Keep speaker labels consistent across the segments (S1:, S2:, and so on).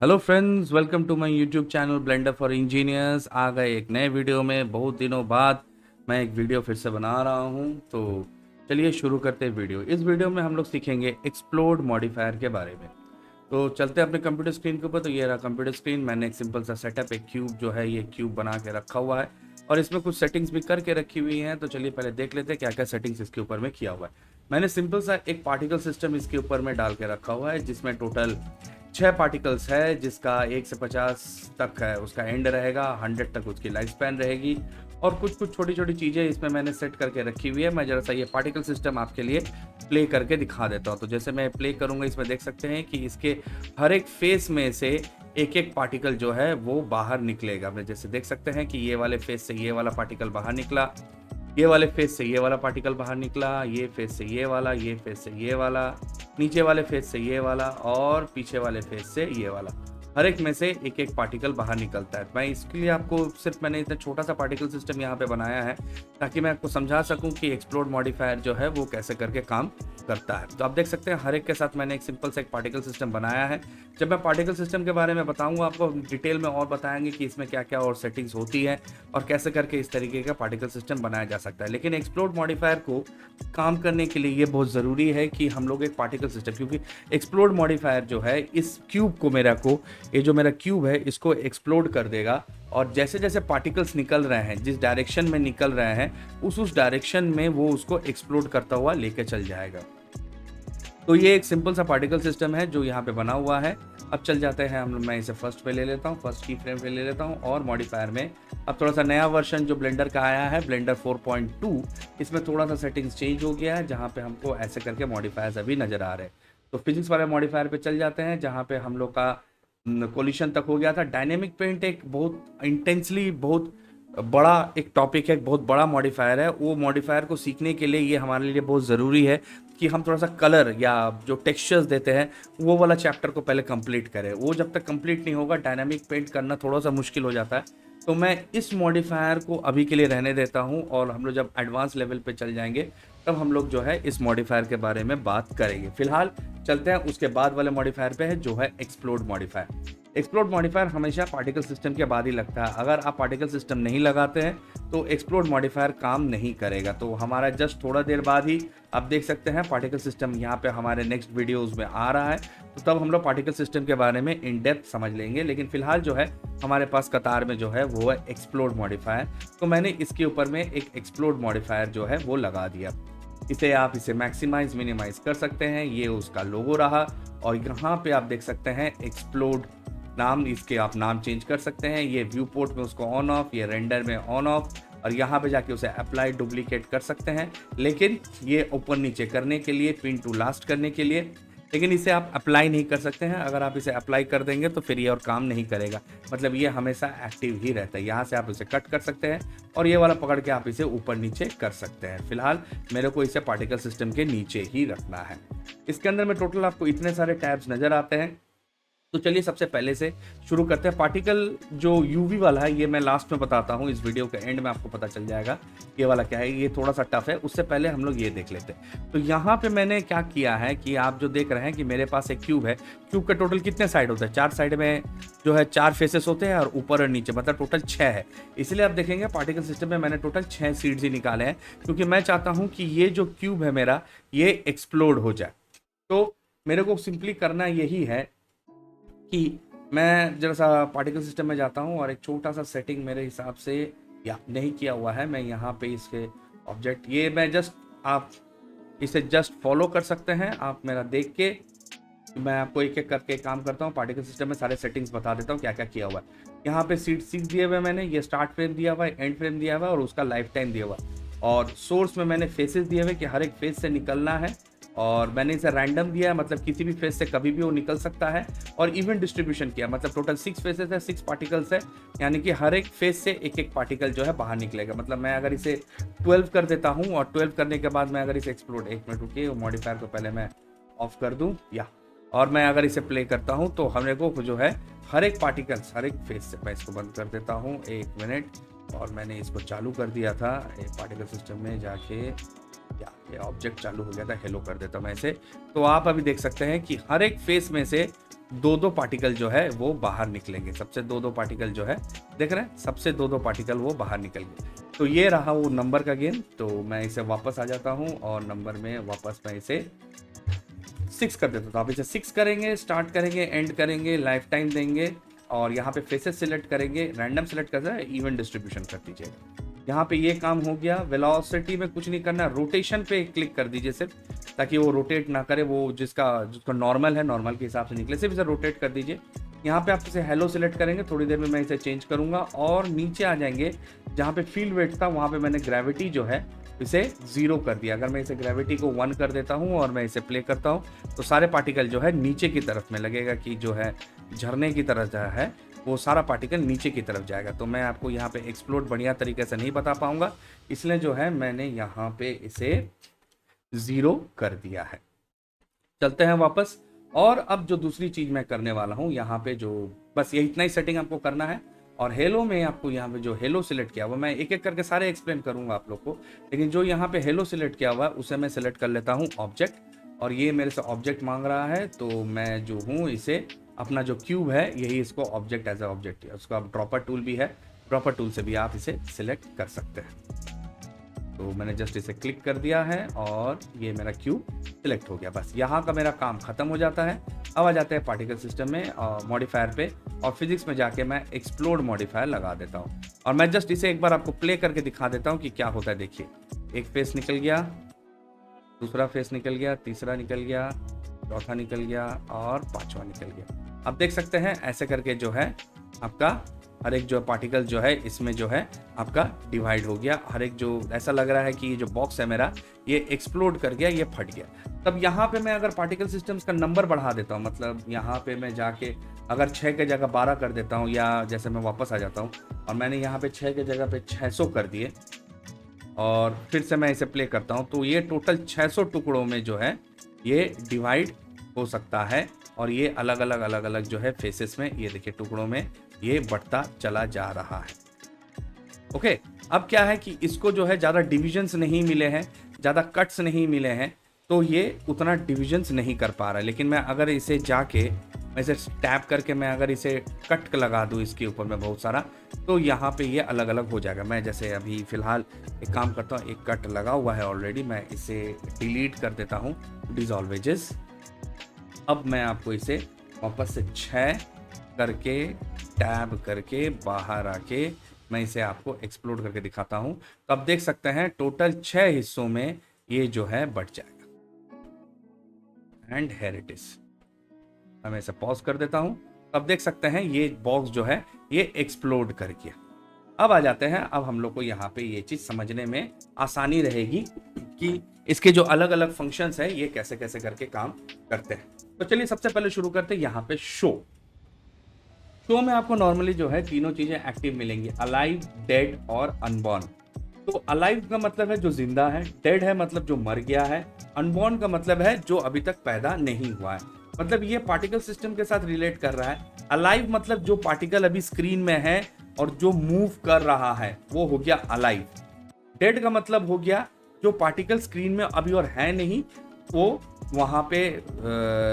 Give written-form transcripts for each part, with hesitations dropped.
S1: Hello friends, welcome to my YouTube channel Blender for engineers. आ गए एक नए वीडियो में। बहुत दिनों बाद मैं एक वीडियो फिर से बना रहा हूं, तो चलिए शुरू करते हैं वीडियो। इस वीडियो में हम लोग सीखेंगे एक्सप्लोड मॉडिफायर के बारे में। तो चलते हैं अपने कंप्यूटर स्क्रीन के ऊपर। तो ये रहा कंप्यूटर स्क्रीन। मैंने एक सिंपल सा सेटअप, एक क्यूब जो है ये क्यूब बना के रखा हुआ है और इसमें कुछ सेटिंग्स भी करके रखी हुई हैं। तो चलिए पहले देख लेते हैं क्या क्या सेटिंग्स इसके ऊपर में किया हुआ है। मैंने सिंपल सा एक पार्टिकल सिस्टम इसके ऊपर में डाल के रखा हुआ है, जिसमें टोटल 6 पार्टिकल्स है, जिसका 1 से 50 तक है उसका एंड रहेगा, 100 तक उसकी लाइफ स्पैन रहेगी। और कुछ कुछ छोटी छोटी चीज़ें इसमें मैंने सेट करके रखी हुई है। मैं जरा सा ये पार्टिकल सिस्टम आपके लिए प्ले करके दिखा देता हूँ। तो जैसे मैं प्ले करूँगा, इसमें देख सकते हैं कि इसके हर एक फेस में से एक एक पार्टिकल जो है वो बाहर निकलेगा। मैं जैसे देख सकते हैं कि ये वाले फेस से ये वाला पार्टिकल बाहर निकला, ये वाले फेस से ये वाला पार्टिकल बाहर निकला, ये फेस से ये वाला, ये फेस से ये वाला, नीचे वाले फेस से ये वाला और पीछे वाले फेस से ये वाला। हर एक में से एक एक पार्टिकल बाहर निकलता है। मैं इसके लिए आपको सिर्फ मैंने इतना छोटा सा पार्टिकल सिस्टम यहाँ पे बनाया है ताकि मैं आपको समझा सकूं कि एक्सप्लोड मॉडिफायर जो है वो कैसे करके काम करता है। तो आप देख सकते हैं हर एक के साथ मैंने एक सिंपल सा एक पार्टिकल सिस्टम बनाया है। जब मैं पार्टिकल सिस्टम के बारे में बताऊंगा आपको डिटेल में और बताएंगे कि इसमें क्या क्या और सेटिंग्स होती है और कैसे करके इस तरीके का पार्टिकल सिस्टम बनाया जा सकता है। लेकिन एक्सप्लोड मॉडिफायर को काम करने के लिए ये बहुत ज़रूरी है कि हम लोग एक पार्टिकल सिस्टम, क्योंकि एक्सप्लोड मॉडिफायर जो है इस क्यूब को ये जो मेरा क्यूब है इसको एक्सप्लोड कर देगा। और जैसे जैसे पार्टिकल्स निकल रहे हैं, जिस डायरेक्शन में निकल रहे हैं उस डायरेक्शन में वो उसको एक्सप्लोड करता हुआ लेके चल जाएगा। तो ये एक सिंपल सा पार्टिकल सिस्टम है जो यहाँ पे बना हुआ है। अब चल जाते हैं हम लोग, मैं इसे फर्स्ट पे ले लेता हूँ, फर्स्ट की फ्रेम पे ले लेता हूँ और मॉडिफायर में अब थोड़ा सा नया वर्जन जो ब्लेंडर का आया है, ब्लेंडर 4.2, इसमें थोड़ा सा सेटिंग्स चेंज हो गया है, जहाँ पे हमको ऐसे करके मॉडिफायर्स अभी नज़र आ रहे हैं। तो फिजिक्स वाले मॉडिफायर पे चल जाते हैं, जहाँ पे हम लोग का कोलिशन तक हो गया था। डायनेमिक पेंट एक बहुत इंटेंसली बहुत बड़ा एक टॉपिक है, बहुत बड़ा मॉडिफायर है। वो मॉडिफायर को सीखने के लिए ये हमारे लिए बहुत ज़रूरी है कि हम थोड़ा सा कलर या जो टेक्सचर्स देते हैं वो वाला चैप्टर को पहले कंप्लीट करें। वो जब तक कंप्लीट नहीं होगा डायनामिक पेंट करना थोड़ा सा मुश्किल हो जाता है। तो मैं इस मॉडिफायर को अभी के लिए रहने देता हूँ और हम लोग जब एडवांस लेवल पे चल जाएंगे तब हम लोग जो है इस मॉडिफायर के बारे में बात करेंगे। फिलहाल चलते हैं उसके बाद वाले मॉडिफायर पे है जो है एक्सप्लोड मॉडिफायर। एक्सप्लोड मॉडिफायर हमेशा पार्टिकल सिस्टम के बाद ही लगता है। अगर आप पार्टिकल सिस्टम नहीं लगाते हैं तो एक्सप्लोड मॉडिफायर काम नहीं करेगा। तो हमारा जस्ट थोड़ा देर बाद ही आप देख सकते हैं पार्टिकल सिस्टम यहाँ पे हमारे नेक्स्ट वीडियोस में आ रहा है। तो तब हम लोग पार्टिकल सिस्टम के बारे में इन डेप्थ समझ लेंगे। लेकिन फिलहाल जो है हमारे पास कतार में जो है वो है एक्सप्लोड मॉडिफायर। तो मैंने इसके ऊपर में एक एक्सप्लोड मॉडिफायर जो है वो लगा दिया। इसे मैक्सिमाइज मिनिमाइज कर सकते हैं। ये उसका लोगो रहा और यहाँ पे आप देख सकते हैं एक्सप्लोड नाम, इसके आप नाम चेंज कर सकते हैं। ये व्यू पोर्ट में उसको ऑन ऑफ, ये रेंडर में ऑन ऑफ, और यहाँ पे जाके उसे अप्लाई डुप्लीकेट कर सकते हैं। लेकिन ये ऊपर नीचे करने के लिए, पिन टू लास्ट करने के लिए, लेकिन इसे आप अप्लाई नहीं कर सकते हैं। अगर आप इसे अप्लाई कर देंगे तो फिर ये और काम नहीं करेगा, मतलब ये हमेशा एक्टिव ही रहता है। यहाँ से आप इसे कट कर सकते हैं और ये वाला पकड़ के आप इसे ऊपर नीचे कर सकते हैं। फिलहाल मेरे को इसे पार्टिकल सिस्टम के नीचे ही रखना है। इसके अंदर में टोटल आपको इतने सारे टैब्स नज़र आते हैं। तो चलिए सबसे पहले से शुरू करते हैं। पार्टिकल जो यूवी वाला है ये मैं लास्ट में बताता हूँ, इस वीडियो के एंड में आपको पता चल जाएगा ये वाला क्या है। ये थोड़ा सा टफ है, उससे पहले हम लोग ये देख लेते हैं। तो यहाँ पे मैंने क्या किया है कि आप जो देख रहे हैं कि मेरे पास एक क्यूब है। क्यूब का टोटल कितने साइड होते हैं? 4 साइड में जो है 4 फेसेस होते हैं और ऊपर और नीचे, मतलब टोटल 6 है। इसलिए आप देखेंगे पार्टिकल सिस्टम में मैंने टोटल 6 सीड्स ही निकाले हैं, क्योंकि मैं चाहता हूँ कि ये जो क्यूब है मेरा ये एक्सप्लोड हो जाए। तो मेरे को सिंपली करना यही है कि मैं जरा सा पार्टिकल सिस्टम में जाता हूँ और एक छोटा सा सेटिंग मेरे हिसाब से या नहीं किया हुआ है। मैं यहाँ पे इसके ऑब्जेक्ट, ये मैं जस्ट, आप इसे जस्ट फॉलो कर सकते हैं आप मेरा देख के। मैं आपको एक एक करके काम करता हूँ। पार्टिकल सिस्टम में सारे सेटिंग्स बता देता हूँ क्या क्या किया हुआ है। यहाँ पे सीट 6 दिए हुए मैंने, ये स्टार्ट फ्रेम दिया हुआ है, एंड फ्रेम दिया हुआ है और उसका लाइफ टाइम दिया हुआ है। और सोर्स में मैंने फेसेस दिए हुए कि हर एक फेस से निकलना है, और मैंने इसे रैंडम दिया है, मतलब किसी भी फेस से कभी भी वो निकल सकता है। और इवन डिस्ट्रीब्यूशन किया, मतलब टोटल 6 फेसेस है, 6 पार्टिकल्स है, यानी कि हर एक फेस से एक एक पार्टिकल जो है बाहर निकलेगा। मतलब मैं अगर इसे 12 कर देता हूँ और 12 करने के बाद मैं अगर इसे एक्सप्लोड, 1 मिनट रुकिए, मॉडिफायर को पहले मैं ऑफ कर दूँ या, और मैं अगर इसे प्ले करता हूँ तो हमने को जो है हर एक पार्टिकल्स हर एक फेस से, मैं इसको बंद कर देता हूँ 1 मिनट, और मैंने इसको चालू कर दिया था पार्टिकल सिस्टम में जाके, या ये ऑब्जेक्ट चालू हो गया था, हेलो कर देता मैं इसे। तो आप अभी देख सकते हैं कि हर एक फेस में से दो दो पार्टिकल जो है वो बाहर निकलेंगे, सबसे दो दो पार्टिकल जो है, देख रहे हैं, सबसे दो दो पार्टिकल वो बाहर निकल गए। तो ये रहा वो नंबर का गेम। तो मैं इसे वापस आ जाता हूँ और नंबर में वापस मैं इसे 6 कर देता हूँ। तो आप इसे 6 करेंगे, स्टार्ट करेंगे, एंड करेंगे, लाइफ टाइम देंगे और यहाँ पे फेसेस सिलेक्ट करेंगे, रैंडम सिलेक्ट करना है, इवन डिस्ट्रीब्यूशन कर दीजिएगा। यहाँ पे ये काम हो गया। वेलोसिटी में कुछ नहीं करना, रोटेशन पे क्लिक कर दीजिए सिर्फ, ताकि वो रोटेट ना करे, वो जिसका नॉर्मल है नॉर्मल के हिसाब से निकले, सिर्फ इसे रोटेट कर दीजिए। यहाँ पे आप इसे हेलो सिलेक्ट करेंगे, थोड़ी देर में मैं इसे चेंज करूँगा और नीचे आ जाएंगे जहाँ पे फील्ड वेट था, वहाँ पे मैंने ग्रेविटी जो है इसे 0 कर दिया। अगर मैं इसे ग्रेविटी को 1 कर देता हूँ और मैं इसे प्ले करता हूँ तो सारे पार्टिकल जो है नीचे की तरफ में लगेगा कि जो है झरने की तरह जो है वो सारा पार्टिकल नीचे की तरफ जाएगा। तो मैं आपको यहाँ पे एक्सप्लोड बढ़िया तरीके से नहीं बता पाऊंगा, इसलिए जो है मैंने यहाँ पे इसे 0 कर दिया है। चलते हैं वापस। और अब जो दूसरी चीज मैं करने वाला हूँ यहाँ पे, जो बस ये इतना ही सेटिंग आपको करना है। और हेलो में आपको यहाँ पे जो हेलो सिलेक्ट किया हुआ, मैं एक एक करके सारे एक्सप्लेन करूंगा आप लोग को, लेकिन जो यहाँ पे हेलो सिलेक्ट किया हुआ है उसे मैं सिलेक्ट कर लेता हूँ ऑब्जेक्ट। और ये मेरे से ऑब्जेक्ट मांग रहा है, तो मैं जो हूँ इसे अपना जो क्यूब है यही इसको ऑब्जेक्ट एज ए ऑब्जेक्ट है। उसको आप ड्रॉपर टूल भी है, ड्रॉपर टूल से भी आप इसे सिलेक्ट कर सकते हैं। तो मैंने जस्ट इसे क्लिक कर दिया है और ये मेरा क्यूब सिलेक्ट हो गया। बस यहाँ का मेरा काम खत्म हो जाता है। अब आ जाते हैं पार्टिकल सिस्टम में मॉडिफायर पे, और फिजिक्स में जाके मैं एक्सप्लोड मॉडिफायर लगा देता हूँ। और मैं जस्ट इसे एक बार आपको प्ले करके दिखा देता हूँ कि क्या होता है। देखिए, एक फेस निकल गया, दूसरा फेस निकल गया, तीसरा निकल गया, चौथा निकल गया और पांचवा निकल गया। आप देख सकते हैं ऐसे करके जो है आपका हर एक जो पार्टिकल जो है इसमें जो है आपका डिवाइड हो गया। हर एक जो ऐसा लग रहा है कि ये जो बॉक्स है मेरा ये एक्सप्लोड कर गया, ये फट गया। तब यहाँ पे मैं अगर पार्टिकल सिस्टम्स का नंबर बढ़ा देता हूँ, मतलब यहाँ पे मैं जाके अगर 6 के जगह 12 कर देता हूँ, या जैसे मैं वापस आ जाता हूँ और मैंने यहाँ पे 6 के जगह पे 600 कर दिए और फिर से मैं इसे प्ले करता हूँ, तो ये टोटल 600 टुकड़ों में जो है ये डिवाइड हो सकता है। और ये अलग अलग जो है फेसेस में, ये देखिए टुकड़ों में ये बढ़ता चला जा रहा है। ओके, अब क्या है कि इसको जो है ज़्यादा डिविजन्स नहीं मिले हैं, ज़्यादा कट्स नहीं मिले हैं, तो ये उतना डिविजन्स नहीं कर पा रहा है। लेकिन मैं अगर इसे जाके मैं इसे टैप करके मैं अगर इसे कट लगा दूँ इसके ऊपर में बहुत सारा, तो यहाँ पे ये अलग अलग हो जाएगा। मैं जैसे अभी फ़िलहाल एक काम करता हूँ, एक कट लगा हुआ है ऑलरेडी, मैं इसे डिलीट कर देता हूँ, डिसॉल्व एजेस। अब मैं आपको इसे वापस से 6 करके टैब करके बाहर आके मैं इसे आपको एक्सप्लोड करके दिखाता हूं। तो आप देख सकते हैं टोटल 6 हिस्सों में ये जो है बढ़ जाएगा। And here it is. मैं इसे पॉज कर देता हूं। अब देख सकते हैं ये बॉक्स जो है ये एक्सप्लोड कर गया। अब आ जाते हैं, अब हम लोग को यहाँ पे ये चीज समझने में आसानी रहेगी कि इसके जो अलग अलग फंक्शंस है ये कैसे कैसे करके काम करते हैं। तो चलिए सबसे पहले शुरू करते हैं यहाँ पे शो में आपको नॉर्मली जो है तीनों चीजें एक्टिव मिलेंगी, अलाइव, डेड और अनबॉर्न। तो अलाइव का मतलब है जो जिंदा है, डेड है मतलब जो मर गया है, अनबॉर्न का मतलब है जो अभी तक पैदा नहीं हुआ है। मतलब ये पार्टिकल सिस्टम के साथ रिलेट कर रहा है। अलाइव मतलब जो पार्टिकल अभी स्क्रीन में है और जो मूव कर रहा है वो हो गया अलाइव। डेड का मतलब हो गया जो पार्टिकल स्क्रीन में अभी और है नहीं, वो वहां पे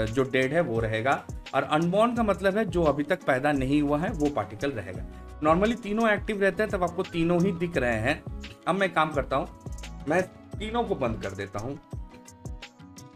S1: जो डेड है वो रहेगा। और अनबॉर्न का मतलब है जो अभी तक पैदा नहीं हुआ है वो पार्टिकल रहेगा। नॉर्मली तीनों एक्टिव रहते हैं, तब आपको तीनों ही दिख रहे हैं। अब मैं काम करता हूं, मैं तीनों को बंद कर देता हूं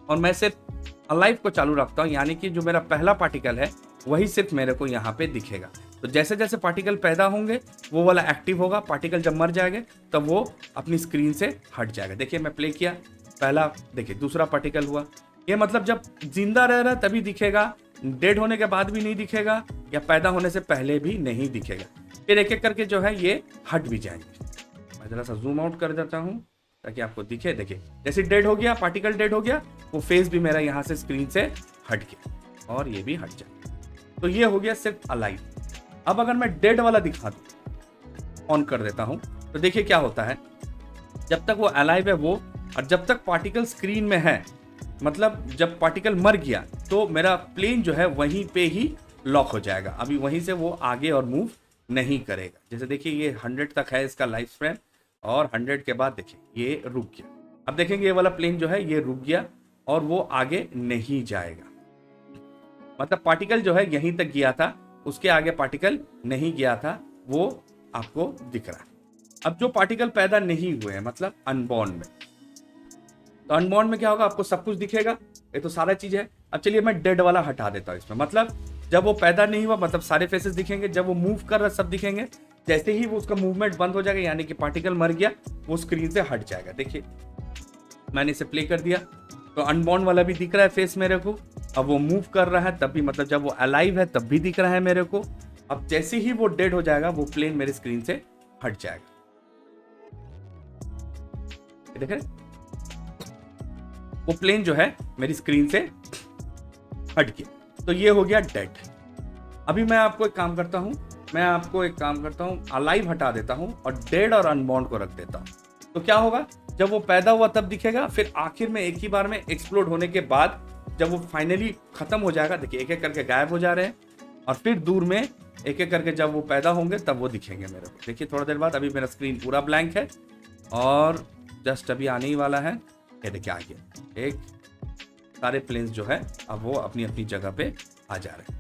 S1: और मैं सिर्फ अलाइव को चालू रखता हूं, यानी कि जो मेरा पहला पार्टिकल है वही सिर्फ मेरे को यहाँ पे दिखेगा। तो जैसे जैसे पार्टिकल पैदा होंगे वो वाला एक्टिव होगा, पार्टिकल जब मर जाएंगे तब वो अपनी स्क्रीन से हट जाएगा। देखिए मैं प्ले किया, पहला देखिए, दूसरा पार्टिकल हुआ। ये मतलब जब जिंदा रह रहा है तभी दिखेगा, डेड होने के बाद भी नहीं दिखेगा, या पैदा होने से पहले भी नहीं दिखेगा। फिर एक एक करके जो है ये हट भी जाएंगे। मैं जरा सा जूम आउट कर देता हूँ ताकि आपको दिखे। देखिए जैसे डेड हो गया, पार्टिकल डेड हो गया, वो फेस भी मेरा यहाँ से स्क्रीन से हट गया और ये भी हट जाए। तो ये हो गया सिर्फ अलाइव। अब अगर मैं डेड वाला दिखा दूं, ऑन कर देता हूं, तो देखिए क्या होता है। जब तक वो अलाइव है वो, और जब तक पार्टिकल स्क्रीन में है, मतलब जब पार्टिकल मर गया तो मेरा प्लेन जो है वहीं पे ही लॉक हो जाएगा। अभी वहीं से वो आगे और मूव नहीं करेगा। जैसे देखिए ये 100 तक है इसका लाइफ स्पैन, और 100 के बाद देखिए ये रुक गया। अब देखेंगे ये वाला प्लेन जो है ये रुक गया और वो आगे नहीं जाएगा। मतलब पार्टिकल जो है यहीं तक गया था, उसके आगे पार्टिकल नहीं गया था, वो आपको दिख रहा है। अब जो पार्टिकल पैदा नहीं हुए हैं मतलब अनबॉर्न में, तो अनबॉर्न में क्या होगा, आपको सब कुछ दिखेगा, ये तो सारा चीज है। अब चलिए मैं डेड वाला हटा देता हूँ इसमें, मतलब जब वो पैदा नहीं हुआ मतलब सारे फेसेस दिखेंगे, जब वो मूव कर रहा सब दिखेंगे, जैसे ही वो उसका मूवमेंट बंद हो जाएगा यानी कि पार्टिकल मर गया, वो स्क्रीन से हट जाएगा। देखिए मैंने इसे प्ले कर दिया तो अनबॉर्न वाला भी दिख रहा है फेस मेरे को, अब वो मूव कर रहा है तब भी, मतलब जब वो अलाइव है तब भी दिख रहा है मेरे को। अब जैसे ही वो डेड हो जाएगा वो प्लेन मेरे स्क्रीन से हट जाएगा। देख रहे, वो प्लेन जो है मेरी स्क्रीन से हट गया, तो ये हो गया डेड। अभी मैं आपको एक काम करता हूं, अलाइव हटा देता हूं और डेड और अनबॉर्न को रख देता हूं। तो क्या होगा, जब वो पैदा हुआ तब दिखेगा, फिर आखिर में एक ही बार में एक्सप्लोड होने के बाद जब वो फाइनली खत्म हो जाएगा, देखिए एक एक करके गायब हो जा रहे हैं, और फिर दूर में एक एक करके जब वो पैदा होंगे तब वो दिखेंगे मेरे को। देखिए थोड़ा देर बाद, अभी मेरा स्क्रीन पूरा ब्लैंक है और जस्ट अभी आने ही वाला है, ये देखिए आ गया, एक सारे प्लेन्स जो है अब वो अपनी अपनी जगह पे आ जा रहे हैं।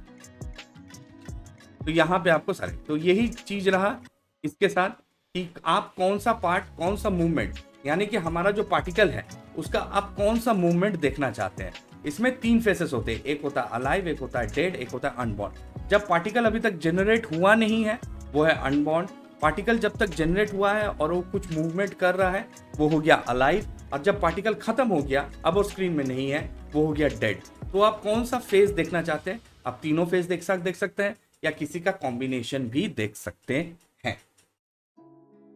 S1: तो यहाँ पे आपको सारे, तो यही चीज रहा इसके साथ कि आप कौन सा पार्ट, कौन सा मूवमेंट, यानी कि हमारा जो पार्टिकल है उसका आप कौन सा मूवमेंट देखना चाहते हैं। इसमें 3 फेसेस होते हैं, एक होता है अलाइव, एक होता है डेड, एक होता है अनबॉर्न। जब पार्टिकल अभी तक जनरेट हुआ नहीं है वो है अनबॉर्न, पार्टिकल जब तक जनरेट हुआ है और वो कुछ मूवमेंट कर रहा है वो हो गया अलाइव, और जब पार्टिकल खत्म हो गया अब वो स्क्रीन में नहीं है वो हो गया डेड। तो आप कौन सा फेस देखना चाहते हैं, आप तीनों फेस देख सकते हैं या किसी का कॉम्बिनेशन भी देख सकते हैं।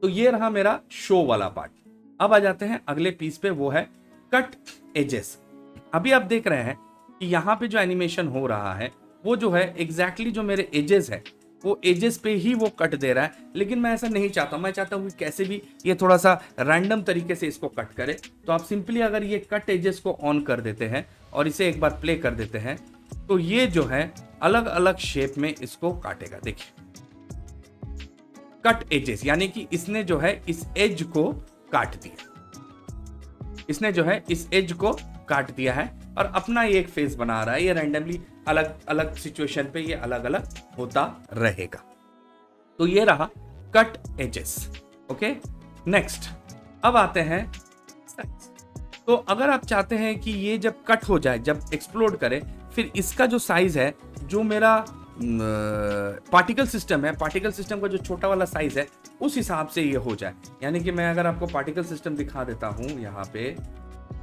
S1: तो ये रहा मेरा शो वाला पार्ट। अब आ जाते हैं अगले पीस पे, वो है कट एजेस। अभी आप देख रहे हैं कि यहाँ पे जो एनिमेशन हो रहा है वो जो है एग्जैक्टली जो मेरे एजेस है वो एजेस पे ही वो कट दे रहा है, लेकिन मैं ऐसा नहीं चाहता हूँ। मैं चाहता हूँ कि कैसे भी ये थोड़ा सा रैंडम तरीके से इसको कट करे। तो आप सिंपली अगर ये कट एजेस को ऑन कर देते हैं और इसे एक बार प्ले कर देते हैं तो ये जो है अलग अलग शेप में इसको काटेगा। देखिए कट एजेस, यानी कि इसने जो है इस एज को काट दिया, इसने जो है इस एज को काट दिया है और अपना ये एक फेस बना रहा है। ये रैंडमली अलग अलग सिचुएशन पे ये अलग अलग होता रहेगा। तो ये रहा कट एजेस। ओके, नेक्स्ट अब आते हैं साइज। तो अगर आप चाहते हैं कि ये जब कट हो जाए, जब एक्सप्लोड करे, फिर इसका जो साइज है, जो मेरा पार्टिकल सिस्टम है, पार्टिकल सिस्टम का जो छोटा वाला साइज है उस हिसाब से ये हो जाए। यानी कि मैं अगर आपको पार्टिकल सिस्टम दिखा देता हूँ, यहाँ पे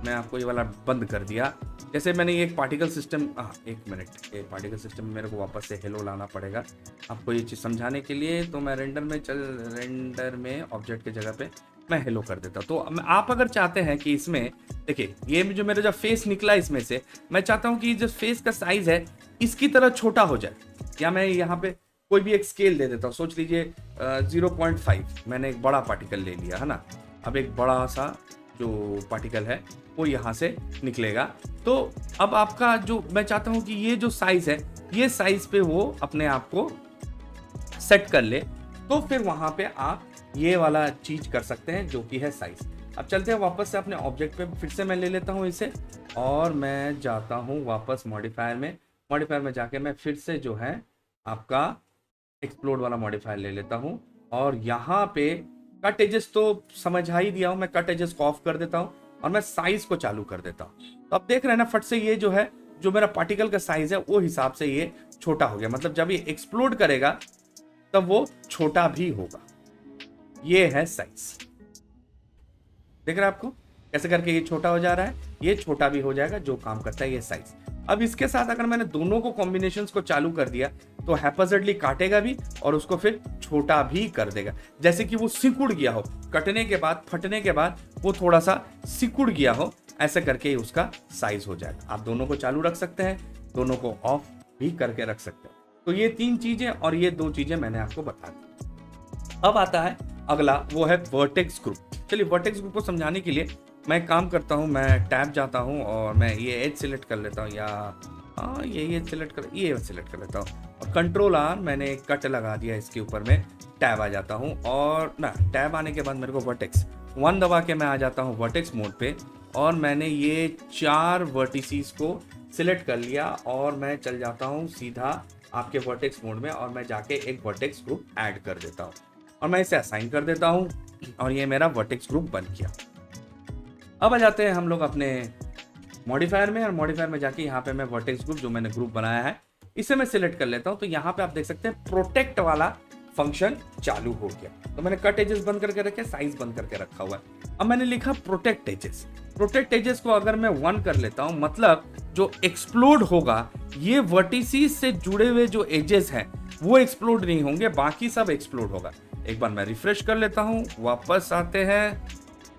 S1: मैं आपको ये वाला बंद कर दिया। जैसे मैंने ये एक पार्टिकल सिस्टम, एक मिनट, ये पार्टिकल सिस्टम मेरे को वापस से हेलो लाना पड़ेगा आपको ये चीज़ समझाने के लिए। तो मैं रेंडर में ऑब्जेक्ट की जगह पे मैं हेलो कर देता। तो आप अगर चाहते हैं कि इसमें देखिए ये जो मेरा जो फेस निकला इसमें से, मैं चाहता हूँ कि जो फेस का साइज है इसकी तरह छोटा हो जाए, या मैं यहाँ पे कोई भी एक स्केल दे देता हूँ। सोच लीजिए 0.5 मैंने एक बड़ा पार्टिकल ले लिया है ना। अब एक बड़ा सा जो पार्टिकल है वो यहाँ से निकलेगा। तो अब आपका जो मैं चाहता हूँ कि ये जो साइज है ये साइज पे वो अपने आप को सेट कर ले, तो फिर वहाँ पे आप ये वाला चीज कर सकते हैं जो कि है साइज। अब चलते हैं वापस से अपने ऑब्जेक्ट पे, फिर से मैं ले लेता हूँ इसे और मैं जाता हूँ वापस मॉडिफायर में। मॉडिफायर में जाके मैं फिर से जो है आपका एक्सप्लोड वाला मॉडिफायर ले लेता हूँ और यहाँ पे कट एजेस तो समझ ही दिया हूँ, मैं कट एजेस को ऑफ कर देता हूँ और मैं साइज को चालू कर देता हूँ। तो अब देख रहे हैं ना फट से ये जो है, जो मेरा पार्टिकल का साइज है वो हिसाब से ये छोटा हो गया। मतलब जब ये एक्सप्लोड करेगा तब वो छोटा भी होगा। ये है साइज, देख रहे हैं आपको कैसे करके ये छोटा हो जा रहा है, ये छोटा भी हो जाएगा। जो काम करता है ये साइज। अब इसके साथ अगर मैंने दोनों को कॉम्बिनेशंस को चालू कर दिया तो हैप्पैज़र्डली काटेगा भी और उसको फिर छोटा भी कर देगा। जैसे कि वो सिकुड़ गया हो, कटने के बाद, फटने के बाद वो थोड़ा सा सिकुड़ गया हो, ऐसे करके ही उसका साइज हो जाएगा। आप दोनों को चालू रख सकते हैं, दोनों को ऑफ भी करके रख सकते हैं। तो ये 3 चीजें और ये 2 चीजें मैंने आपको बता दी। अब आता है अगला, वो है वर्टेक्स ग्रुप। चलिए वर्टेक्स ग्रुप को समझाने के लिए मैं काम करता हूँ, मैं टैब जाता हूँ और मैं ये एज सिलेक्ट कर लेता हूँ, या ये सिलेक्ट कर लेता हूँ और कंट्रोल आर मैंने एक कट लगा दिया इसके ऊपर में, टैब आ जाता हूँ और ना टैब आने के बाद मेरे को वर्टेक्स 1 दबा के मैं आ जाता हूँ वर्टेक्स मोड पे और मैंने ये 4 वर्टिसीज को सिलेक्ट कर लिया और मैं चल जाता हूँ सीधा आपके वर्टेक्स मोड में और मैं जाके एक वर्टेक्स ग्रुप ऐड कर देता हूँ और मैं इसे असाइन कर देता हूँ और ये मेरा वर्टेक्स ग्रुप बन गया। अब आ जाते हैं हम लोग अपने मॉडिफायर में और मॉडिफायर में जाके यहाँ पे मैं वर्टेक्स ग्रुप जो मैंने ग्रुप बनाया है इसे मैं सिलेक्ट कर लेता हूँ। तो यहाँ पे आप देख सकते हैं प्रोटेक्ट वाला फंक्शन चालू हो गया। तो मैंने कट एजेस बंद करके रखे, साइज बंद करके रखा हुआ है। अब मैंने लिखा प्रोटेक्ट एजेस। प्रोटेक्ट एजेस को अगर मैं 1 कर लेता हूं, मतलब जो एक्सप्लोड होगा ये वर्टिसीज से जुड़े हुए जो एजेस हैं वो एक्सप्लोड नहीं होंगे, बाकी सब एक्सप्लोड होगा। एक बार मैं रिफ्रेश कर लेता हूं, वापस आते हैं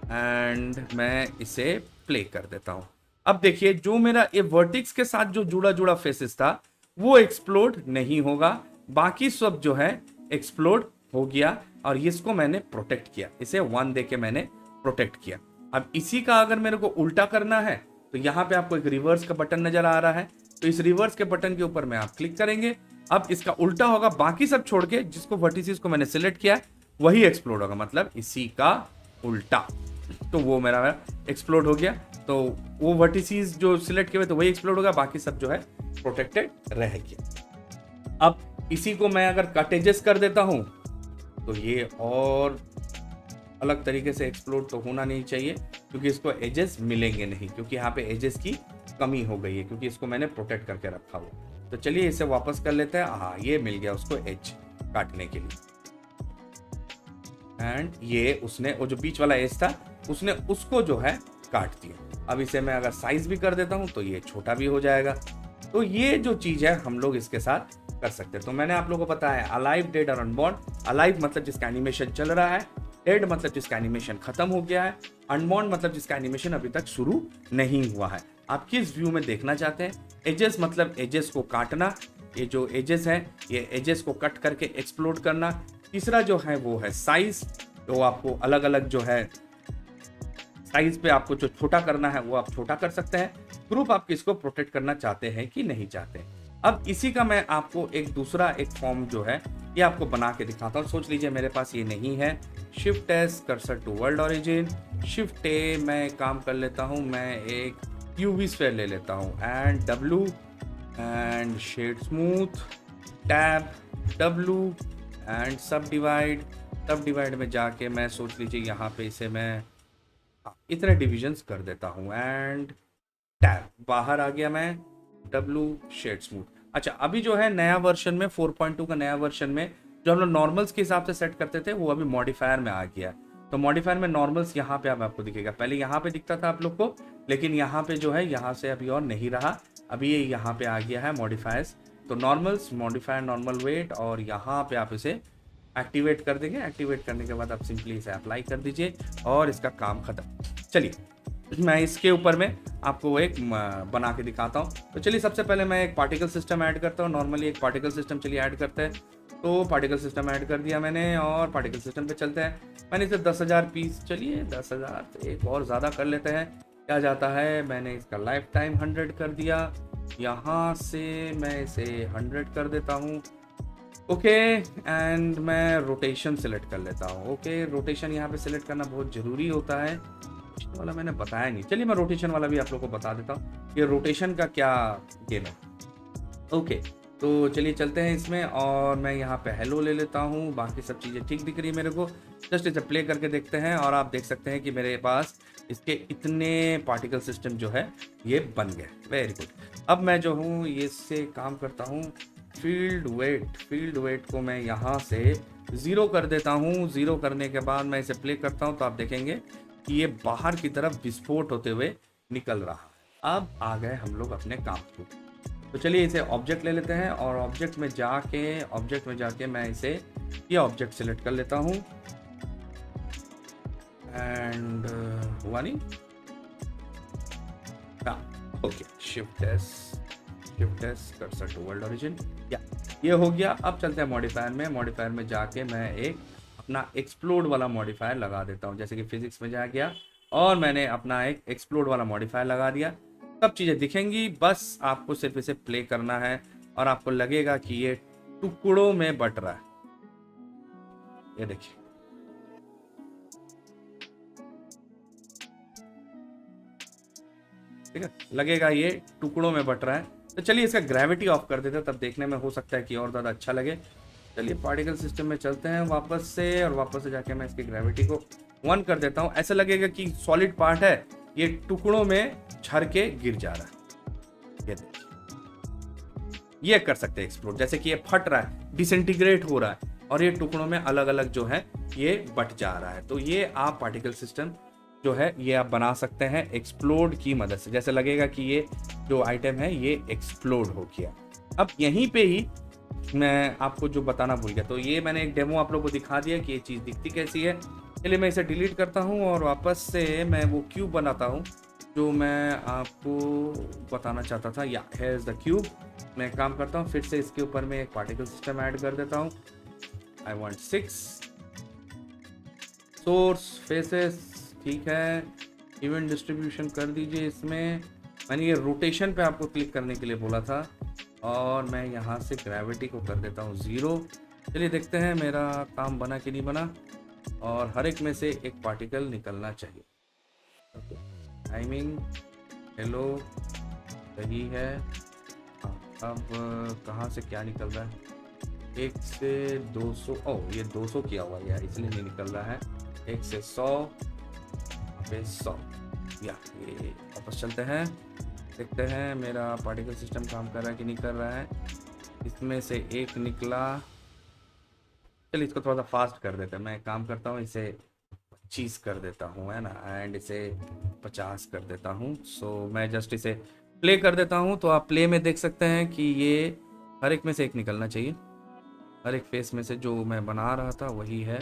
S1: एंड मैं इसे प्ले कर देता हूं। अब देखिए जो मेरा ये वर्टिक्स के साथ जो जुड़ा जुड़ा फेसेस था वो एक्सप्लोड नहीं होगा, बाकी सब जो है एक्सप्लोड हो गया और इसको मैंने प्रोटेक्ट किया, इसे 1 देके मैंने प्रोटेक्ट किया। अब इसी का अगर मेरे को उल्टा करना है तो यहाँ पे आपको एक रिवर्स का बटन नजर आ रहा है, तो इस रिवर्स के बटन के ऊपर में आप क्लिक करेंगे। अब इसका उल्टा होगा, बाकी सब छोड़ के जिसको वर्टिसेस को मैंने सिलेक्ट किया है वही एक्सप्लोड होगा, मतलब इसी का उल्टा। तो वो मेरा एक्सप्लोड हो गया, तो वो वर्टिसेस जो सिलेक्ट किए हुए तो वही एक्सप्लोड होगा, बाकी सब जो है प्रोटेक्टेड रह गया। अब इसी को मैं अगर कट एजेस कर देता हूं तो ये और अलग तरीके से एक्सप्लोड तो होना नहीं चाहिए, क्योंकि इसको एजेस मिलेंगे नहीं, क्योंकि यहाँ पे एजेस की कमी हो गई है, क्योंकि इसको मैंने प्रोटेक्ट करके रखा हुआ। तो चलिए इसे वापस कर लेते हैं। हाँ, ये मिल गया उसको एज काटने के लिए, एंड ये उसने वो जो बीच वाला एज था उसने उसको जो है काट दिया। अब इसे मैं अगर साइज भी कर देता हूँ तो ये छोटा भी हो जाएगा। तो ये जो चीज है हम लोग इसके साथ कर सकते हैं। तो मैंने आप लोगों को बताया अलाइव, डेड और अनबॉर्न। अलाइव मतलब जिसका एनिमेशन चल रहा है, डेड मतलब जिसका एनिमेशन खत्म हो गया है, अनबॉर्न मतलब जिसका एनिमेशन अभी तक शुरू नहीं हुआ है। आप किस व्यू में देखना चाहते हैं। एजेस मतलब एजेस को काटना, ये जो एजेस है ये एजेस को कट करके एक्सप्लोड करना। तीसरा जो है वो है साइज, तो आपको अलग अलग जो है साइज पे आपको जो छोटा करना है वो आप छोटा कर सकते हैं। ग्रुप आप किसको प्रोटेक्ट करना चाहते हैं कि नहीं चाहते हैं। अब इसी का मैं आपको एक दूसरा एक फॉर्म जो है ये आपको बना के दिखाता हूँ। सोच लीजिए मेरे पास ये नहीं है। Shift S cursor to world origin, shift A मैं काम कर लेता हूँ, मैं एक यूवी स्फीयर ले लेता हूँ and W and shade smooth, tab W and subdivide. Subdivide में जाके मैं सोच लीजिए यहाँ पे इसे मैं इतने डिविजन्स कर देता हूँ एंड टैब बाहर आ गया मैं, डब्लू शेड स्मूथ। अच्छा, अभी जो है नया वर्जन में 4.2 का नया वर्जन में जो हम लोग नॉर्मल्स के हिसाब से सेट करते थे वो अभी मॉडिफायर में आ गया है। तो मॉडिफायर में नॉर्मल्स यहाँ पे अब आपको दिखेगा, पहले यहाँ पे दिखता था आप लोग को, लेकिन यहाँ पे जो है यहाँ से अभी और नहीं रहा, अभी ये यहाँ पे आ गया है मॉडिफायर्स। तो नॉर्मल्स, मॉडिफायर, नॉर्मल वेट, और यहाँ पे आप इसे एक्टिवेट कर देंगे। एक्टिवेट करने के बाद आप सिंपली इसे अप्लाई कर दीजिए और इसका काम खत्म। चलिए मैं इसके ऊपर में आपको एक बना के दिखाता हूँ। तो चलिए सबसे पहले मैं एक पार्टिकल सिस्टम ऐड करता हूँ। नॉर्मली एक पार्टिकल सिस्टम चलिए ऐड करते हैं। तो पार्टिकल सिस्टम ऐड कर दिया मैंने और पार्टिकल सिस्टम पे चलते हैं। मैंने इसे 10,000 पीस, चलिए 10,000 एक और ज़्यादा कर लेते हैं। क्या जाता है, मैंने इसका लाइफ टाइम 100 कर दिया। यहाँ से मैं इसे 100 कर देता हूँ। ओके, एंड मैं रोटेशन सिलेक्ट कर लेता हूँ। ओके, रोटेशन यहाँ पे सिलेक्ट करना बहुत ज़रूरी होता है, वाला मैंने बताया नहीं। चलिए मैं रोटेशन वाला भी आप लोगों को बता देता हूँ ये रोटेशन का क्या गेम है। ओके, तो चलिए चलते हैं इसमें और मैं यहाँ पे हेलो ले लेता हूँ। बाकी सब चीज़ें ठीक दिख रही है मेरे को। जस्ट इसे प्ले करके देखते हैं और आप देख सकते हैं कि मेरे पास इसके इतने पार्टिकल सिस्टम जो है ये बन गए। Very good. अब मैं जो हूँ ये से काम करता हूँ। फील्ड वेट को मैं यहाँ से 0 कर देता हूँ। 0 करने के बाद मैं इसे प्ले करता हूँ तो आप देखेंगे कि ये बाहर की तरफ विस्फोट होते हुए निकल रहा है। अब आ गए हम लोग अपने काम को। तो चलिए इसे ऑब्जेक्ट ले लेते हैं और ऑब्जेक्ट में जाके मैं इसे ये ऑब्जेक्ट सिलेक्ट कर लेता हूँ एंड हुआ नहीं। Okay, shift S cursor to world origin, या ये हो गया। अब चलते हैं मॉडिफायर में। मॉडिफायर में जाके मैं एक अपना एक्सप्लोड वाला मॉडिफायर लगा देता हूँ। जैसे कि फिजिक्स में जा गया और मैंने अपना एक एक्सप्लोड वाला मॉडिफायर लगा दिया। सब चीज़ें दिखेंगी, बस आपको सिर्फ इसे प्ले करना है और आपको लगेगा कि ये टुकड़ों में बट रहा है। ये देखिए, ठीक है, लगेगा ये टुकड़ों में बट रहा है। तो चलिए इसका ग्रेविटी ऑफ कर देते हैं, तब देखने में हो सकता है कि और ज़्यादा अच्छा लगे। चलिए पार्टिकल सिस्टम में चलते हैं वापस से, और वापस से जाके मैं इसकी ग्रेविटी को 1 कर देता हूँ। ऐसा लगेगा कि सॉलिड पार्ट है, ये टुकड़ों में झर के गिर जा रहा है। ये देखिए, ये कर सकते हैं एक्सप्लोड, जैसे कि ये फट रहा है, डिसइंटीग्रेट हो रहा है, और ये टुकड़ों में अलग अलग जो है ये बट जा रहा है। तो ये आप पार्टिकल सिस्टम जो है ये आप बना सकते हैं एक्सप्लोड की मदद से। जैसे लगेगा कि ये जो आइटम है ये एक्सप्लोड हो गया। अब यहीं पे ही मैं आपको जो बताना भूल गया, तो ये मैंने एक डेमो आप लोगों को दिखा दिया कि ये चीज़ दिखती कैसी है। चलिए मैं इसे डिलीट करता हूँ और वापस से मैं वो क्यूब बनाता हूँ जो मैं आपको बताना चाहता था। या है इज द क्यूब। मैं काम करता हूँ, फिर से इसके ऊपर में एक पार्टिकल सिस्टम ऐड कर देता हूँ। आई वांट 6 सोर्स फेसेस, ठीक है। इवेंट डिस्ट्रीब्यूशन कर दीजिए इसमें। मैंने ये रोटेशन पे आपको क्लिक करने के लिए बोला था, और मैं यहाँ से ग्रेविटी को कर देता हूँ 0। चलिए देखते हैं मेरा काम बना कि नहीं बना, और हर एक में से एक पार्टिकल निकलना चाहिए। टाइमिंग हेलो सही है। अब कहाँ से क्या निकल रहा है? 1 से 200, ओह ये 200 किया हुआ है इसलिए नहीं निकल रहा है। 1 से 100 पे 100। या ये वापस चलते हैं, देखते हैं मेरा पार्टिकल सिस्टम काम कर रहा है कि नहीं कर रहा है। इसमें से एक निकला। चलिए इसको थोड़ा सा फास्ट कर देते हैं। मैं काम करता हूँ, इसे 25 कर देता हूँ, है ना, एंड इसे 50 कर देता हूँ। सो मैं जस्ट इसे प्ले कर देता हूँ। तो आप प्ले में देख सकते हैं कि ये हर एक में से एक निकलना चाहिए। हर एक फेस में से जो मैं बना रहा था वही है,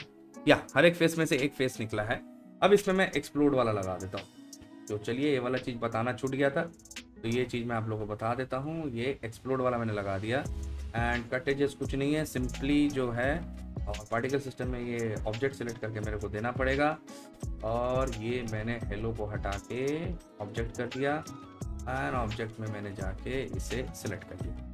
S1: या हर एक फेस में से एक फेस निकला है। अब इसमें मैं एक्सप्लोड वाला लगा देता हूँ। तो चलिए ये वाला चीज़ बताना छूट गया था, तो ये चीज़ मैं आप लोगों को बता देता हूँ। ये एक्सप्लोड वाला मैंने लगा दिया, एंड कट एजेस कुछ नहीं है, सिंपली जो है और पार्टिकल सिस्टम में ये ऑब्जेक्ट सेलेक्ट करके मेरे को देना पड़ेगा। और ये मैंने हेलो को हटा के ऑब्जेक्ट कर दिया, एंड ऑब्जेक्ट में मैंने जाके इसे सिलेक्ट कर दिया।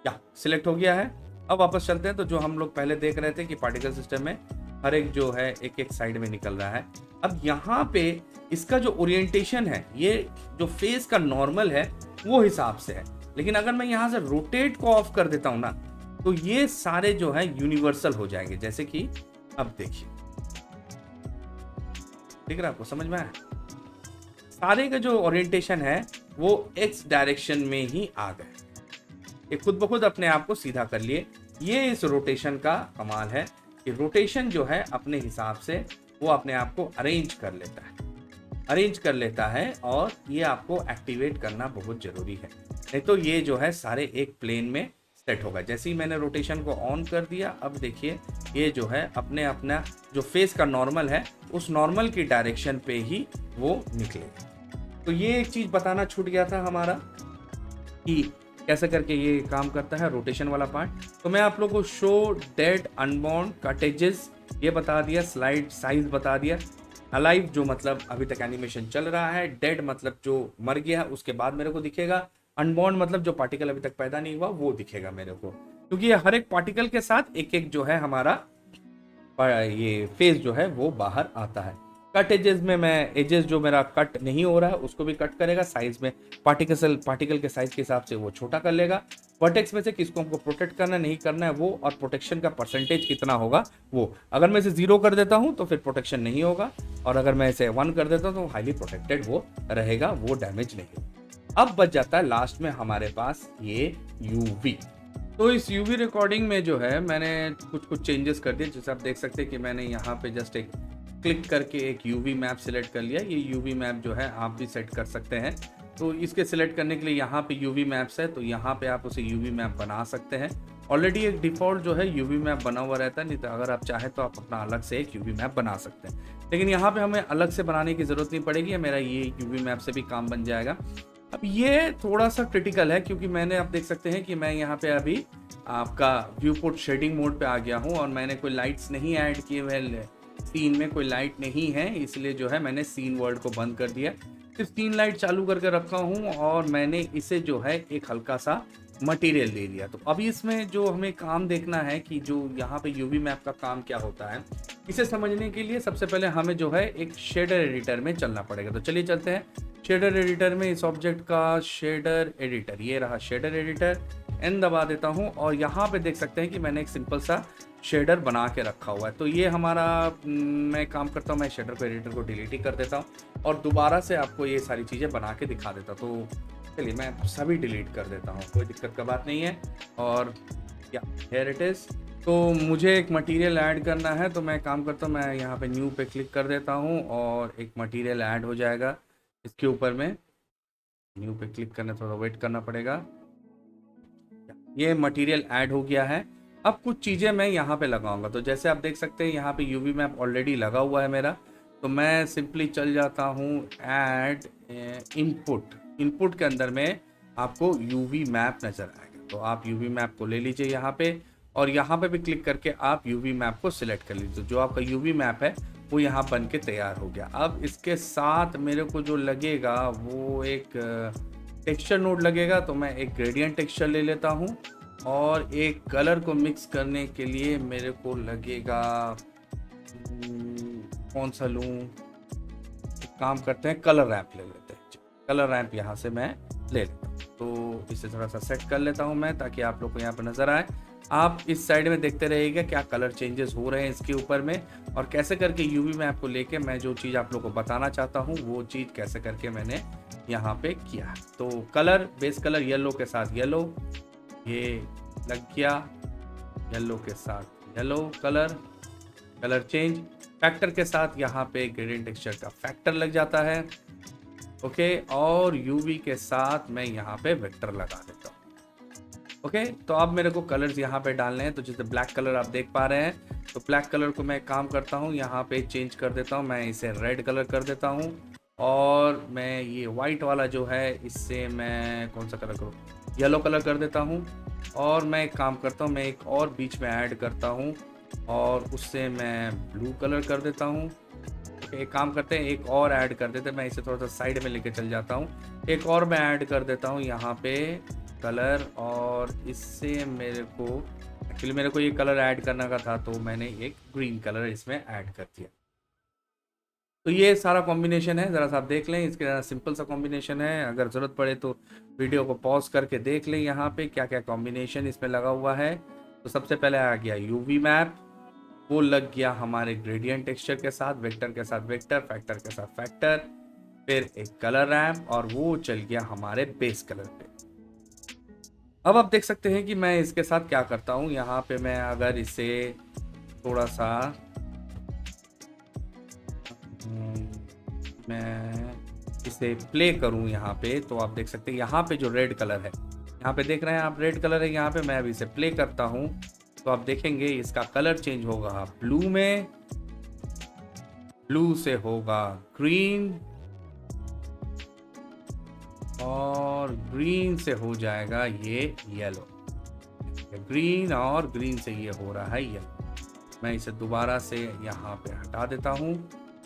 S1: या सिलेक्ट हो गया है। अब वापस चलते हैं। तो जो हम लोग पहले देख रहे थे कि पार्टिकल सिस्टम में हर एक जो है एक एक साइड में निकल रहा है। अब यहाँ पे इसका जो ओरिएंटेशन है, ये जो फेस का नॉर्मल है वो हिसाब से है। लेकिन अगर मैं यहाँ से रोटेट को ऑफ कर देता हूँ ना, तो ये सारे जो है यूनिवर्सल हो जाएंगे। जैसे कि अब देखिए, दिख रहा है आपको, समझ में आया? सारे का जो ओरिएंटेशन है वो एक्स डायरेक्शन में ही आ गए, ये खुद ब खुद अपने आप को सीधा कर लिए। ये इस रोटेशन का कमाल है कि रोटेशन जो है अपने हिसाब से वो अपने आप को अरेंज कर लेता है, और ये आपको एक्टिवेट करना बहुत जरूरी है, नहीं तो ये जो है सारे एक प्लेन में सेट होगा। जैसे ही मैंने रोटेशन को ऑन कर दिया, अब देखिए ये जो है अपने अपना जो फेस का नॉर्मल है उस नॉर्मल की डायरेक्शन पे ही वो निकलेगा। तो ये एक चीज बताना छूट गया था हमारा कि कैसे करके ये काम करता है रोटेशन वाला पार्ट। तो मैं आप लोगों को show dead unbound cut edges ये बता दिया, स्लाइड साइज बता दिया। अलाइव जो मतलब अभी तक एनिमेशन चल रहा है, डेड मतलब जो मर गया है उसके बाद मेरे को दिखेगा, अनबाउंड मतलब जो पार्टिकल अभी तक पैदा नहीं हुआ वो दिखेगा मेरे को, क्योंकि ये हर एक पार्टिकल के साथ एक एक जो है हमारा ये फेस जो है वो बाहर आता है। कट एजेस में मैं एजेस जो मेरा कट नहीं हो रहा है उसको भी कट करेगा, साइज में पार्टिकल के साइज के हिसाब से वो छोटा कर लेगा। वर्टेक्स में से किसको हमको प्रोटेक्ट करना नहीं करना है वो, और प्रोटेक्शन का परसेंटेज कितना होगा वो। अगर मैं इसे 0 कर देता हूं तो फिर प्रोटेक्शन नहीं होगा, और अगर मैं इसे 1 कर देता हूं तो हाईली प्रोटेक्टेड वो रहेगा, वो डैमेज नहीं होगा। अब बच जाता है लास्ट में हमारे पास ये यूवी। तो इस यूवी रिकॉर्डिंग में जो है मैंने कुछ चेंजेस कर दिए। जैसे आप देख सकते हैं कि मैंने यहाँ पे जस्ट एक क्लिक करके एक यूवी मैप सिलेक्ट कर लिया। ये यूवी मैप जो है आप भी सेट कर सकते हैं। तो इसके सिलेक्ट करने के लिए यहाँ पे यूवी मैप्स है, तो यहाँ पे आप उसे यूवी मैप बना सकते हैं। ऑलरेडी एक डिफ़ॉल्ट जो है यूवी मैप बना हुआ रहता है, नहीं तो अगर आप चाहें तो आप अपना अलग से एक यूवी मैप बना सकते हैं। लेकिन यहाँ पे हमें अलग से बनाने की ज़रूरत नहीं पड़ेगी, मेरा ये यूवी मैप से भी काम बन जाएगा। अब ये थोड़ा सा क्रिटिकल है क्योंकि मैंने आप देख सकते हैं कि मैं यहाँ पे अभी आपका व्यू पोर्ट शेडिंग मोड पे आ गया हूँ, और मैंने कोई लाइट्स नहीं ऐड किए हुए, सीन में कोई लाइट नहीं है, इसलिए जो है मैंने सीन वर्ल्ड को बंद कर दिया। सिर्फ 3 लाइट चालू करके रखा हूँ, और मैंने इसे जो है एक हल्का सा मटेरियल ले लिया। तो अभी इसमें जो हमें काम देखना है कि जो यहाँ पे यूवी मैप का काम क्या होता है, इसे समझने के लिए सबसे पहले हमें जो है एक शेडर एडिटर में चलना पड़ेगा। तो चलिए चलते हैं शेडर एडिटर में। इस ऑब्जेक्ट का शेडर एडिटर, ये रहा शेडर एडिटर, एन दबा देता हूँ और यहाँ पे देख सकते हैं कि मैंने एक सिंपल सा शेडर बना के रखा हुआ है। तो ये हमारा मैं काम करता हूँ, मैं शेडर को एडिटर को डिलीट ही कर देता हूँ और दोबारा से आपको ये सारी चीज़ें बना के दिखा देता। तो चलिए मैं सभी डिलीट कर देता हूँ, कोई दिक्कत का बात नहीं है। और या हियर इट इज़। तो मुझे एक मटेरियल ऐड करना है, तो मैं काम करता हूँ, मैं यहाँ पे न्यू पे क्लिक कर देता हूँ और एक मटेरियल ऐड हो जाएगा इसके ऊपर में। न्यू पे क्लिक करना, थोड़ा वेट करना पड़ेगा। ये मटेरियल ऐड हो गया है। अब कुछ चीज़ें मैं यहाँ पे लगाऊंगा। तो जैसे आप देख सकते हैं यहाँ पे यूवी मैप ऑलरेडी लगा हुआ है मेरा, तो मैं सिंपली चल जाता हूँ ऐड इनपुट। इनपुट के अंदर में आपको यूवी मैप नज़र आएगा, तो आप यूवी मैप को ले लीजिए यहाँ पे और यहाँ पे भी क्लिक करके आप यूवी मैप को सिलेक्ट कर लीजिए। तो जो आपका यूवी मैप है वो यहाँ बन के तैयार हो गया। अब इसके साथ मेरे को जो लगेगा वो एक टेक्सचर नोड लगेगा, तो मैं एक ग्रेडियंट टेक्सचर ले लेता हूँ और एक कलर को मिक्स करने के लिए मेरे को लगेगा कौन सा लूँ, एक काम करते हैं कलर रैंप ले लेते हैं। कलर रैंप यहाँ से मैं ले लेता हूँ, तो इसे थोड़ा सा सेट कर लेता हूँ मैं, ताकि आप लोग को यहाँ पे नज़र आए। आप इस साइड में देखते रहिएगा क्या कलर चेंजेस हो रहे हैं इसके ऊपर में, और कैसे करके यूवी मैप को लेके मैं जो चीज़ आप लोग को बताना चाहता हूँ वो चीज़ कैसे करके मैंने यहाँ पे किया है। तो कलर, बेस कलर येलो के साथ येलो, ये लग गया, येलो के साथ yellow colour, colour change. Factor के साथ यहाँ पे ग्रेडियंट टेक्सचर का फैक्टर लग जाता है, ओके। और यूवी के साथ मैं यहाँ पे वेक्टर लगा देता हूँ, ओके। तो अब मेरे को कलर्स यहाँ पे डालने हैं। तो जैसे ब्लैक कलर आप देख पा रहे हैं, तो ब्लैक कलर को मैं काम करता हूँ यहाँ पे चेंज कर देता हूँ, मैं इसे रेड कलर कर देता हूँ। और मैं ये वाइट वाला जो है इससे मैं कौन सा कलर करूँ, येलो कलर कर देता हूँ। और मैं एक काम करता हूँ, मैं एक और बीच में ऐड करता हूँ और उससे मैं ब्लू कलर कर देता हूँ। एक काम करते हैं, एक और ऐड कर देते हैं, मैं इसे थोड़ा सा साइड में लेके चल जाता हूँ। एक और मैं ऐड कर देता हूँ यहाँ पे कलर, और इससे मेरे को एक्चुअली मेरे को ये कलर ऐड करना का था, तो मैंने एक ग्रीन कलर इसमें ऐड कर दिया। तो ये सारा कॉम्बिनेशन है, ज़रा सा आप देख लें, इसके सिंपल सा कॉम्बिनेशन है। अगर ज़रूरत पड़े तो वीडियो को पॉज करके देख लें यहाँ पे क्या क्या कॉम्बिनेशन इसमें लगा हुआ है। तो सबसे पहले आ गया यूवी मैप, वो लग गया हमारे ग्रेडियंट टेक्सचर के साथ, वेक्टर के साथ वेक्टर, फैक्टर के साथ फैक्टर, फिर एक कलर रैम्प, और वो चल गया हमारे बेस कलर पे। अब आप देख सकते हैं कि मैं इसके साथ क्या करता हूँ। यहाँ पे मैं अगर इसे थोड़ा सा मैं इसे प्ले करूँ यहाँ पे, तो आप देख सकते हैं यहाँ पे जो रेड कलर है, यहाँ पे देख रहे हैं आप रेड कलर है यहाँ पे, मैं अभी इसे प्ले करता हूँ तो आप देखेंगे इसका कलर चेंज होगा ब्लू में, ब्लू से होगा ग्रीन, और ग्रीन से हो जाएगा ये येलो। ग्रीन और ग्रीन से ये हो रहा है येलो। मैं इसे दोबारा से यहाँ पे हटा देता हूँ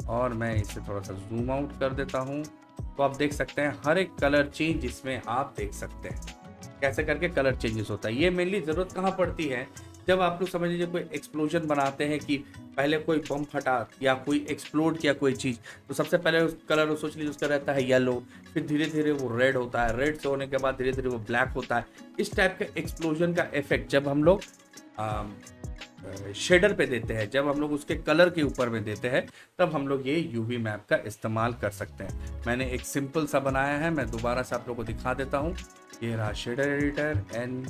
S1: और मैं इसे थोड़ा सा जूम आउट कर देता हूँ। तो आप देख सकते हैं हर एक कलर चेंज इसमें आप देख सकते हैं कैसे करके कलर चेंजेस होता है। ये मेनली ज़रूरत कहाँ पड़ती है, जब आप लोग समझ लीजिए कोई एक्सप्लोजन बनाते हैं कि पहले कोई बम फटा या कोई एक्सप्लोड किया कोई चीज़, तो सबसे पहले उस कलर सोच लीजिए उसका रहता है येलो, फिर धीरे धीरे वो रेड होता है, रेड से होने के बाद धीरे धीरे वो ब्लैक होता है। इस टाइप के एक्सप्लोजन का इफेक्ट जब हम लोग शेडर पे देते हैं, जब हम लोग उसके कलर के ऊपर में देते हैं, तब हम लोग ये यूवी मैप का इस्तेमाल कर सकते हैं। मैंने एक सिंपल सा बनाया है, मैं दोबारा से आप लोग को दिखा देता हूँ। ये रहा शेडर एडिटर एन,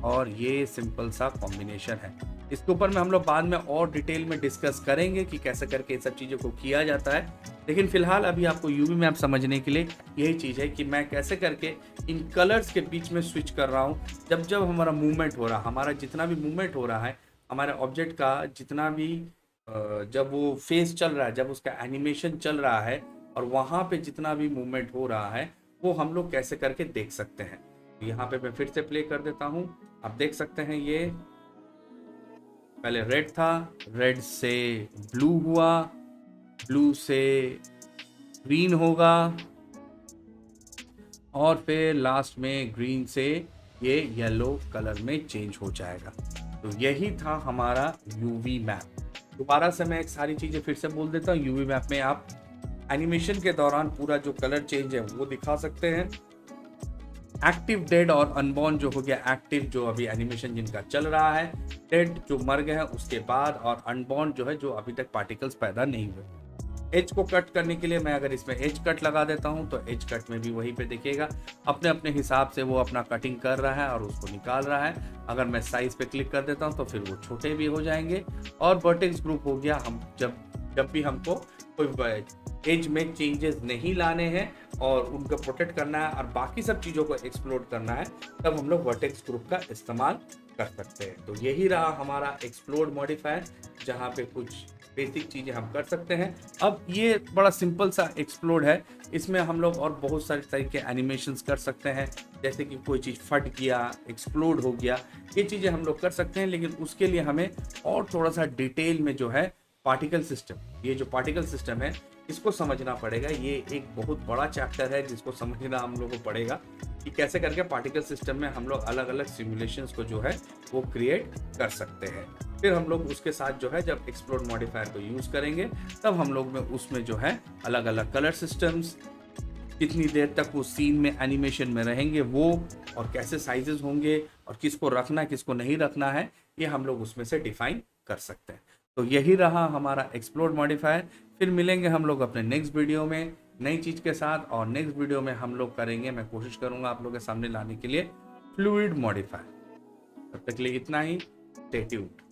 S1: और ये सिंपल सा कॉम्बिनेशन है। इसके ऊपर में हम लोग बाद में और डिटेल में डिस्कस करेंगे कि कैसे करके इन सब चीज़ों को किया जाता है, लेकिन फिलहाल अभी आपको यूवी मैप समझने के लिए यही चीज़ है कि मैं कैसे करके इन कलर्स के बीच में स्विच कर रहा हूँ। जब जब हमारा मूवमेंट हो रहा, हमारा जितना भी मूवमेंट हो रहा है, हमारे ऑब्जेक्ट का जितना भी जब वो फेस चल रहा है, जब उसका एनिमेशन चल रहा है, और वहाँ पे जितना भी मूवमेंट हो रहा है, वो हम लोग कैसे करके देख सकते हैं। यहाँ पे मैं फिर से प्ले कर देता हूँ, आप देख सकते हैं ये पहले रेड था, रेड से ब्लू हुआ, ब्लू से ग्रीन होगा, और फिर लास्ट में ग्रीन से ये येलो कलर में चेंज हो जाएगा। तो यही था हमारा यूवी मैप। दोबारा से मैं एक सारी चीज़ें फिर से बोल देता हूँ। यूवी मैप में आप एनिमेशन के दौरान पूरा जो कलर चेंज है वो दिखा सकते हैं। एक्टिव, डेड और अनबॉर्न जो हो गया एक्टिव, जो अभी एनिमेशन जिनका चल रहा है, डेड जो मर गए हैं उसके बाद, और अनबॉर्न जो है जो अभी तक पार्टिकल्स पैदा नहीं हुए। एज को कट करने के लिए मैं अगर इसमें एज कट लगा देता हूं तो एज कट में भी वहीं पे दिखेगा, अपने अपने हिसाब से वो अपना कटिंग कर रहा है और उसको निकाल रहा है। अगर मैं साइज पे क्लिक कर देता हूं तो फिर वो छोटे भी हो जाएंगे। और वर्टेक्स ग्रुप हो गया, हम जब भी हमको कोई एज में चेंजेस नहीं लाने हैं और उनको प्रोटेक्ट करना है और बाकी सब चीज़ों को एक्सप्लोर करना है, तब हम लोग वर्टेक्स ग्रुप का इस्तेमाल कर सकते हैं। तो यही रहा हमारा एक्सप्लोर मॉडिफायर, जहाँ पे कुछ बेसिक चीज़ें हम कर सकते हैं। अब ये बड़ा सिंपल सा एक्सप्लोड है, इसमें हम लोग और बहुत सारे तरीके एनिमेशंस कर सकते हैं, जैसे कि कोई चीज़ फट गया, एक्सप्लोड हो गया, ये चीज़ें हम लोग कर सकते हैं। लेकिन उसके लिए हमें और थोड़ा सा डिटेल में जो है पार्टिकल सिस्टम, ये जो पार्टिकल सिस्टम है इसको समझना पड़ेगा। ये एक बहुत बड़ा चैप्टर है जिसको समझना हम लोग को पड़ेगा कि कैसे करके पार्टिकल सिस्टम में हम लोग अलग अलग सिमुलेशंस को जो है वो क्रिएट कर सकते हैं। फिर हम लोग उसके साथ जो है जब एक्सप्लोड मॉडिफायर को यूज़ करेंगे तब हम लोग में उसमें जो है अलग अलग कलर सिस्टम्स, कितनी देर तक वो सीन में एनिमेशन में रहेंगे वो, और कैसे साइजेस होंगे और किसको रखना है किसको नहीं रखना है, ये हम लोग उसमें से डिफाइन कर सकते हैं। तो यही रहा हमारा एक्सप्लोड मॉडिफायर। फिर मिलेंगे हम लोग अपने नेक्स्ट वीडियो में नई चीज़ के साथ, और नेक्स्ट वीडियो में हम लोग करेंगे, मैं कोशिश करूँगा आप लोग के सामने लाने के लिए फ्लूइड मॉडिफायर। तब तक के लिए इतना ही, स्टे ट्यून्ड।